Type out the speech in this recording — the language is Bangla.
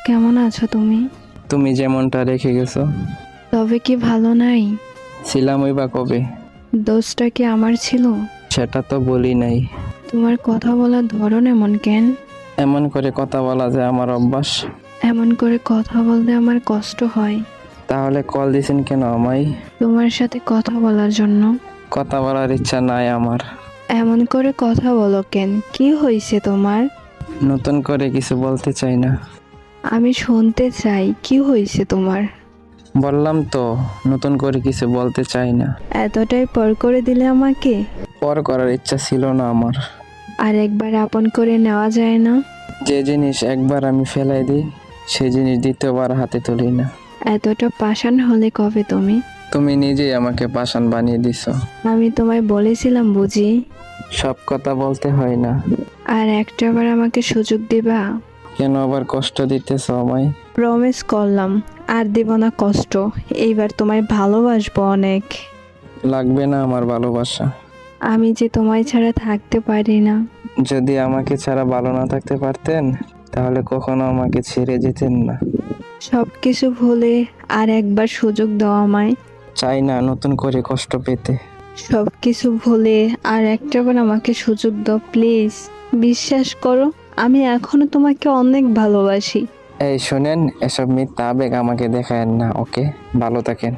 কেমন আছো তুমি? তুমি যেমনটা রেখে গেছো। তবে কি ভালো নাই? ছিলাম ওই বা কবে? দোষটা কি আমার ছিল? সেটা তো বলি নাই। তোমার কথা বলার ধরন এমন কেন? এমন করে কথা বলা যায় আমার অভ্যাস। এমন করে কথা বলতে আমার কষ্ট হয়। তাহলে কল দিছেন কেন আমায়? তোমার সাথে কথা বলার জন্য। কথা বলার ইচ্ছা নাই আমার। এমন করে কথা বলো কেন? কি হয়েছে তোমার? নতুন করে কিছু বলতে চাই না। আমি শুনতে চাই কি হয়েছে তোমার। বললাম তো নতুন করে কিছু বলতে চাই না। এতটাই পর করে দিলে আমাকে। পর করার ইচ্ছা ছিল না আমার। আর একবার আপন করে নেওয়া যায় না? যে জিনিস একবার আমি ফেলাই দিই সেই জিনিস দ্বিতীয়বার হাতে তুলি না। এতটা পাষাণ হলে কবে তুমি? তুমি নিজেই আমাকে পাষাণ বানিয়ে দিছো। আমি তোমায় বলেছিলাম বুঝি। সব কথা বলতে হয় না। আর একটাবার আমাকে সুযোগ দিবা? কেন আবার কষ্ট দিতেছো আমায়? প্রমিস করলাম আর দেব না কষ্ট। এইবার তোমায় ভালোবাসবো অনেক। লাগবে না আমার ভালোবাসা। আমি যে তোমায় ছাড়া থাকতে পারি না। যদি আমাকে ছাড়া ভালো না থাকতে পারতেন তাহলে কখনো আমাকে ছেড়ে যেতেন না। সবকিছু ভুলে আর একবার সুযোগ দাও আমায়। চাই না নতুন করে কষ্ট পেতে। সবকিছু ভুলে আর একটাবার আমাকে সুযোগ দাও প্লিজ। বিশ্বাস করো, আমি এখনো তোমাকে অনেক ভালোবাসি। এই শোনেন, এসব মিথ্যা আবেগ আমাকে দেখায়েন না, ওকে? ভালো থাকেন।